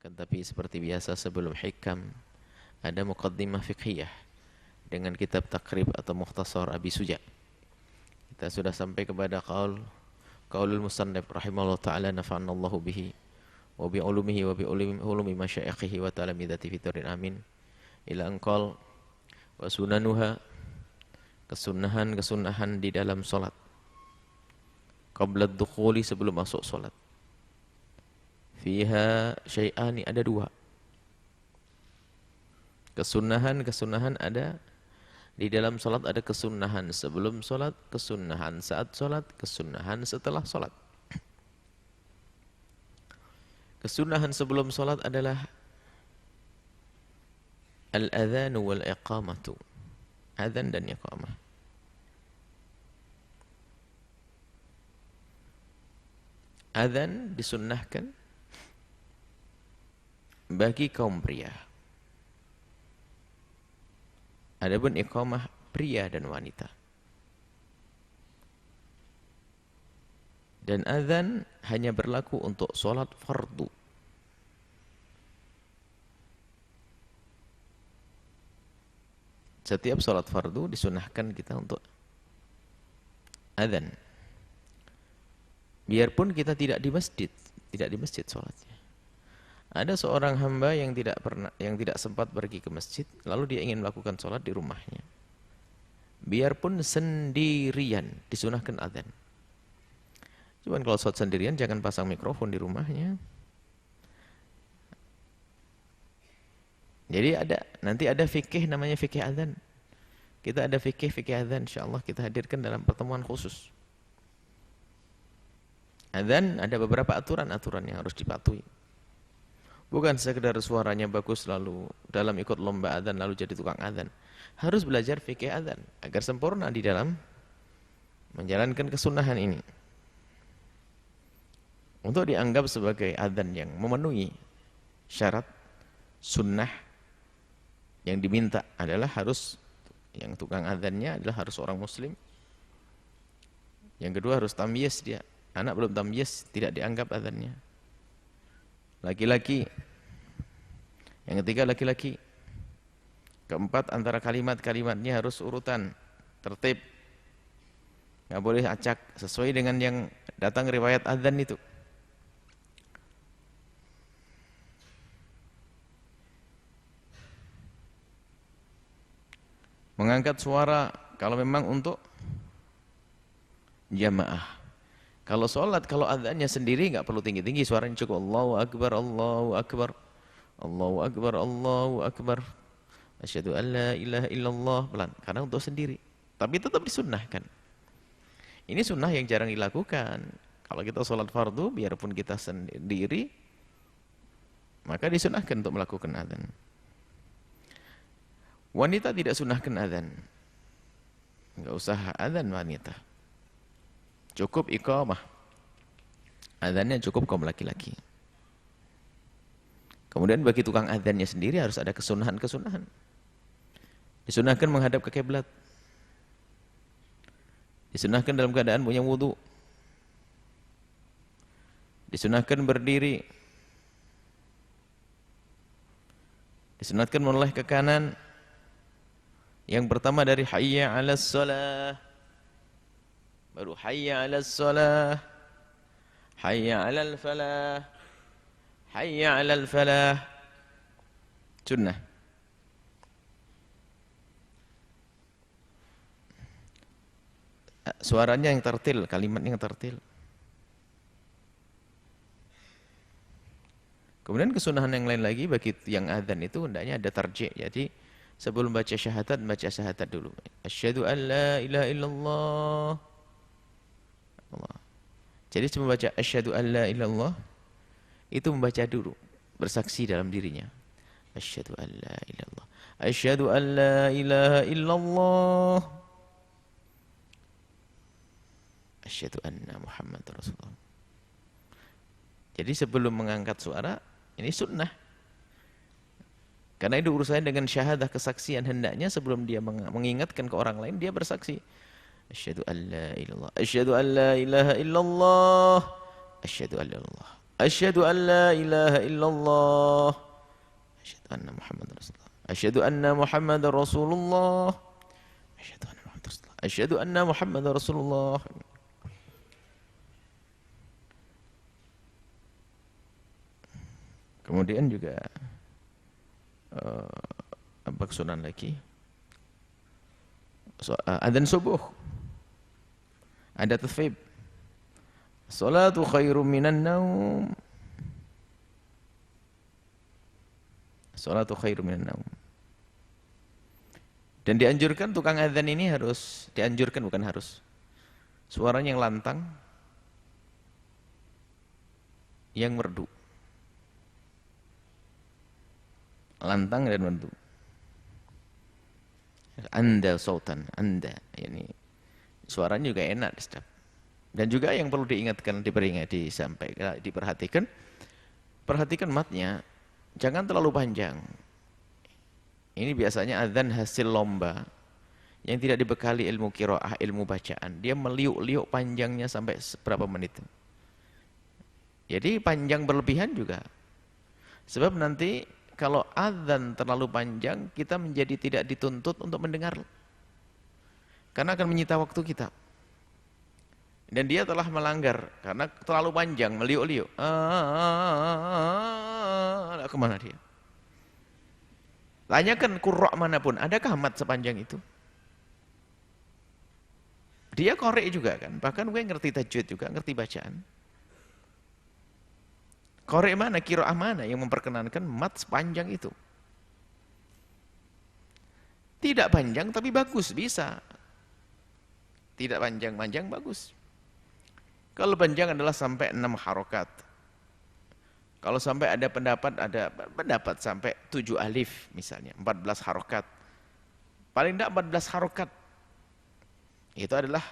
Tapi seperti biasa sebelum hikam ada muqaddimah fiqhiyah dengan kitab takrib atau mukhtasar Abi Suja. Kita sudah sampai kepada qaulul musannif rahimahullah ta'ala nafa'anallahu bihi wa bi ulumihi wa bi ulumi masyayikhihi wa talamidati fitrin amin ila anqal wa sunanuha, kesunahan di dalam salat qabla ad-dukhuli, sebelum masuk salat. Fiha syai'ani, ada dua kesunahan ada di dalam salat. Ada kesunahan sebelum salat, kesunahan saat salat, kesunahan setelah salat. Kesunahan sebelum salat adalah al-adhan wal iqamatu, adzan dan iqamah. Adzan disunnahkan bagi kaum pria. Adapun iqamah pria dan wanita. Dan adzan hanya berlaku untuk solat fardu. Setiap solat fardu disunahkan kita untuk adzan. Biarpun kita tidak di masjid solatnya. Ada seorang hamba yang tidak sempat pergi ke masjid, lalu dia ingin melakukan sholat di rumahnya. Biarpun sendirian, disunahkan adzan. Cuman kalau sholat sendirian jangan pasang mikrofon di rumahnya. Jadi nanti ada fikih namanya fikih adzan. Kita ada fikih adzan, insyaallah kita hadirkan dalam pertemuan khusus. Adzan ada beberapa aturan yang harus dipatuhi. Bukan sekedar suaranya bagus lalu dalam ikut lomba adzan lalu jadi tukang adzan. Harus belajar fikih adzan agar sempurna di dalam menjalankan kesunahan ini. Untuk dianggap sebagai adzan yang memenuhi syarat sunnah, yang diminta adalah harus, yang tukang adzannya adalah harus orang muslim. Yang kedua harus tamyiz dia. Anak belum tamyiz tidak dianggap adzannya. Laki-laki. Yang ketiga laki-laki. Keempat, antara kalimat-kalimatnya harus urutan, tertib. Nggak boleh acak, sesuai dengan yang datang riwayat adzan itu. Mengangkat suara kalau memang untuk jamaah. Kalau sholat, kalau adzannya sendiri nggak perlu tinggi-tinggi, suaranya cukup Allahu Akbar, Allahu Akbar, Allahu Akbar, Allahu Akbar, asyhadu an la ilaha illallah, pelan, karena untuk sendiri. Tapi tetap disunnahkan. Ini sunnah yang jarang dilakukan. Kalau kita sholat fardu, biarpun kita sendiri, maka disunnahkan untuk melakukan adzan. Wanita tidak sunnahkan adzan. Nggak usah adzan wanita. Cukup iqamah. Adzannya cukup kaum laki-laki. Kemudian bagi tukang adzannya sendiri harus ada kesunahan-kesunahan. Disunahkan menghadap ke kiblat. Disunahkan dalam keadaan punya wudu. Disunahkan berdiri. Disunahkan menoleh ke kanan. Yang pertama dari hayya 'alas shalah. Baru hayya 'alas shalah, hayya 'alal falah, hayya 'alal falah. Sunnah. Suaranya yang tertil, kalimatnya yang tertil. Kemudian kesunahan yang lain lagi bagi yang adzan itu hendaknya ada tarjih. Jadi sebelum baca syahadat, baca syahadat dulu. Asyhadu an la ilaha illallah. Allah. Jadi sebelum membaca asyhadu an la ilallah itu membaca dulu, bersaksi dalam dirinya. Asyhadu an la ilallah. Asyhadu an la ilaha illallah. Asyhadu anna Muhammadar Rasulullah. Jadi sebelum mengangkat suara, ini sunnah. Karena itu urusannya dengan syahadah, kesaksian, hendaknya sebelum dia mengingatkan ke orang lain, dia bersaksi. Asyhadu an la ilallah, asyhadu an la ilaha illallah, asyhadu an la ilallah. Asyhadu an la ilaha illallah. Asyhadu anna Muhammadar Rasulullah. Asyhadu anna Muhammadar Rasulullah. Asyhadu anna Muhammadar Rasulullah. Asyhadu anna Muhammadar Rasulullah. Kemudian juga apa kesunahan lagi? Adzan subuh. Ada tasfib. Salatu khairum minan naum. Salatu khairum minan naum. Dan dianjurkan tukang adzan ini harus dianjurkan, bukan harus. Suaranya yang lantang, yang merdu. Lantang dan merdu. Anda sautan, anda, ini suaranya juga enak disedap. Dan juga yang perlu diingatkan, diperhatikan, perhatikan matnya, jangan terlalu panjang. Ini biasanya adzan hasil lomba yang tidak dibekali ilmu qiraah, ilmu bacaan. Dia meliuk-liuk panjangnya sampai berapa menit. Jadi panjang berlebihan juga. Sebab nanti kalau adzan terlalu panjang, kita menjadi tidak dituntut untuk mendengar. Karena akan menyita waktu kita. Dan dia telah melanggar, karena terlalu panjang, meliuk-liuk. Kemana dia? Tanyakan qurra manapun, adakah mat sepanjang itu? Dia qari juga kan, bahkan gue ngerti tajwid juga, ngerti bacaan. Qari mana, qiraah mana yang memperkenankan mat sepanjang itu? Tidak panjang tapi bagus, bisa. Tidak panjang-panjang, bagus. Kalau panjang adalah sampai 6 harokat. Kalau sampai ada pendapat sampai 7 alif misalnya, 14 harokat. Paling tidak 14 harokat. Itu adalah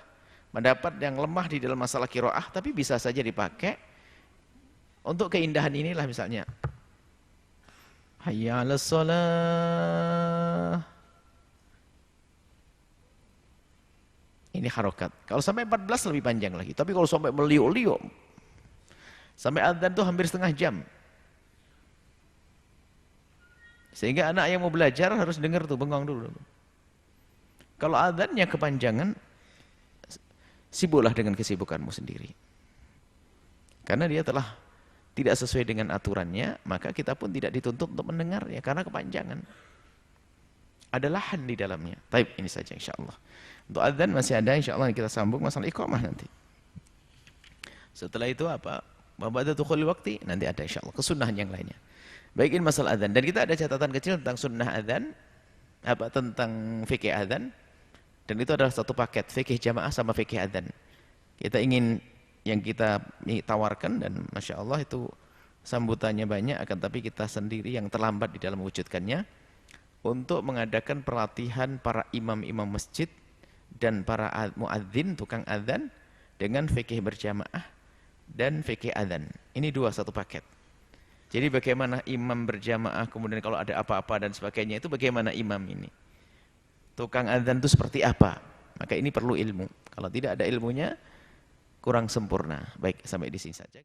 pendapat yang lemah di dalam masalah qiraah, tapi bisa saja dipakai untuk keindahan inilah misalnya. Hayya 'alas shalah. Ini harokat. Kalau sampai 14 lebih panjang lagi. Tapi kalau sampai meliuk-liuk, sampai adzan itu hampir setengah jam. Sehingga anak yang mau belajar harus dengar tuh, bengong dulu. Kalau adzannya kepanjangan, sibuklah dengan kesibukanmu sendiri. Karena dia telah tidak sesuai dengan aturannya, maka kita pun tidak dituntut untuk mendengarnya karena kepanjangan. Ada lahan di dalamnya. Taib, ini saja insyaallah. Untuk adzan masih ada, insyaallah kita sambung masalah iqamah nanti. Setelah itu apa? Ba'da dukhulil waqti, nanti ada insyaallah kesunahan yang lainnya. Baik, ini masalah adzan. Dan kita ada catatan kecil tentang sunnah adzan, tentang fikih adzan. Dan itu adalah satu paket, fikih jamaah sama fikih adzan. Kita ingin yang kita tawarkan, dan Masya Allah itu sambutannya banyak, akan tapi kita sendiri yang terlambat di dalam mewujudkannya, untuk mengadakan pelatihan para imam-imam masjid dan para muadzin, tukang adzan, dengan fikih berjamaah dan fikih adzan. Ini dua satu paket. Jadi bagaimana imam berjamaah, kemudian kalau ada apa-apa dan sebagainya, itu bagaimana imam ini. Tukang adzan itu seperti apa? Maka ini perlu ilmu. Kalau tidak ada ilmunya, kurang sempurna. Baik, sampai di sini saja.